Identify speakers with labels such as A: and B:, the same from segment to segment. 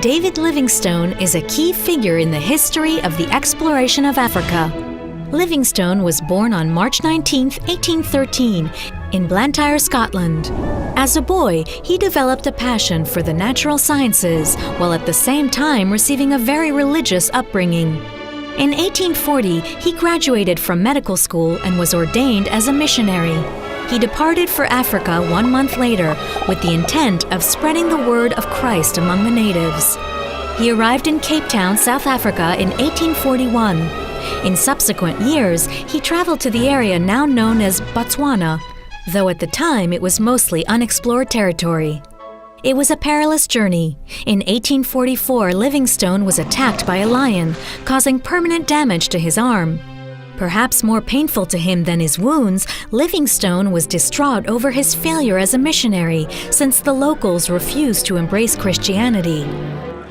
A: David Livingstone is a key figure in the history of the exploration of Africa. Livingstone was born on March 19, 1813, in Blantyre, Scotland. As a boy, he developed a passion for the natural sciences, while at the same time receiving a very religious upbringing. In 1840, he graduated from medical school and was ordained as a missionary. He departed for Africa 1 month later with the intent of spreading the word of Christ among the natives. He arrived in Cape Town, South Africa in 1841. In subsequent years, he traveled to the area now known as Botswana, though at the time it was mostly unexplored territory. It was a perilous journey. In 1844, Livingstone was attacked by a lion, causing permanent damage to his arm. Perhaps more painful to him than his wounds, Livingstone was distraught over his failure as a missionary, since the locals refused to embrace Christianity.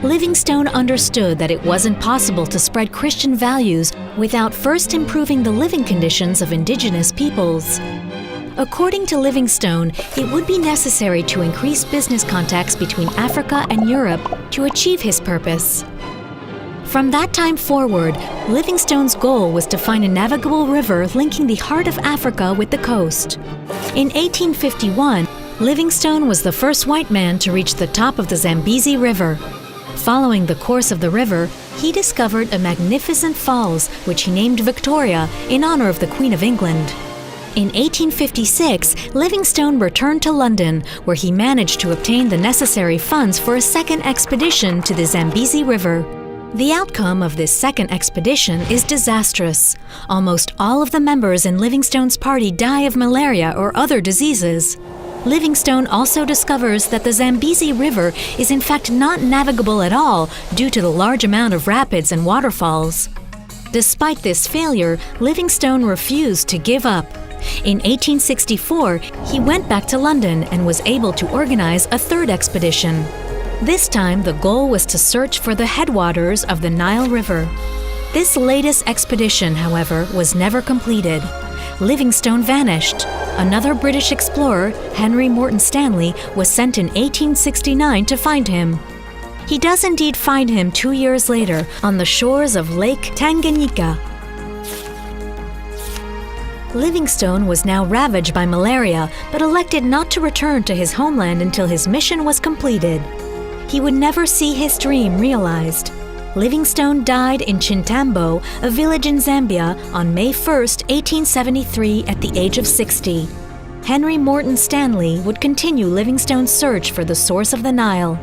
A: Livingstone understood that it wasn't possible to spread Christian values without first improving the living conditions of indigenous peoples. According to Livingstone, it would be necessary to increase business contacts between Africa and Europe to achieve his purpose. From that time forward, Livingstone's goal was to find a navigable river linking the heart of Africa with the coast. In 1851, Livingstone was the first white man to reach the top of the Zambezi River. Following the course of the river, he discovered a magnificent falls, which he named Victoria in honor of the Queen of England. In 1856, Livingstone returned to London, where he managed to obtain the necessary funds for a second expedition to the Zambezi River. The outcome of this second expedition is disastrous. Almost all of the members in Livingstone's party die of malaria or other diseases. Livingstone also discovers that the Zambezi River is in fact not navigable at all due to the large amount of rapids and waterfalls. Despite this failure, Livingstone refused to give up. In 1864, he went back to London and was able to organize a third expedition. This time, the goal was to search for the headwaters of the Nile River. This latest expedition, however, was never completed. Livingstone vanished. Another British explorer, Henry Morton Stanley, was sent in 1869 to find him. He does indeed find him 2 years later on the shores of Lake Tanganyika. Livingstone was now ravaged by malaria, but elected not to return to his homeland until his mission was completed. He would never see his dream realized. Livingstone died in Chintambo, a village in Zambia, on May 1, 1873, at the age of 60. Henry Morton Stanley would continue Livingstone's search for the source of the Nile.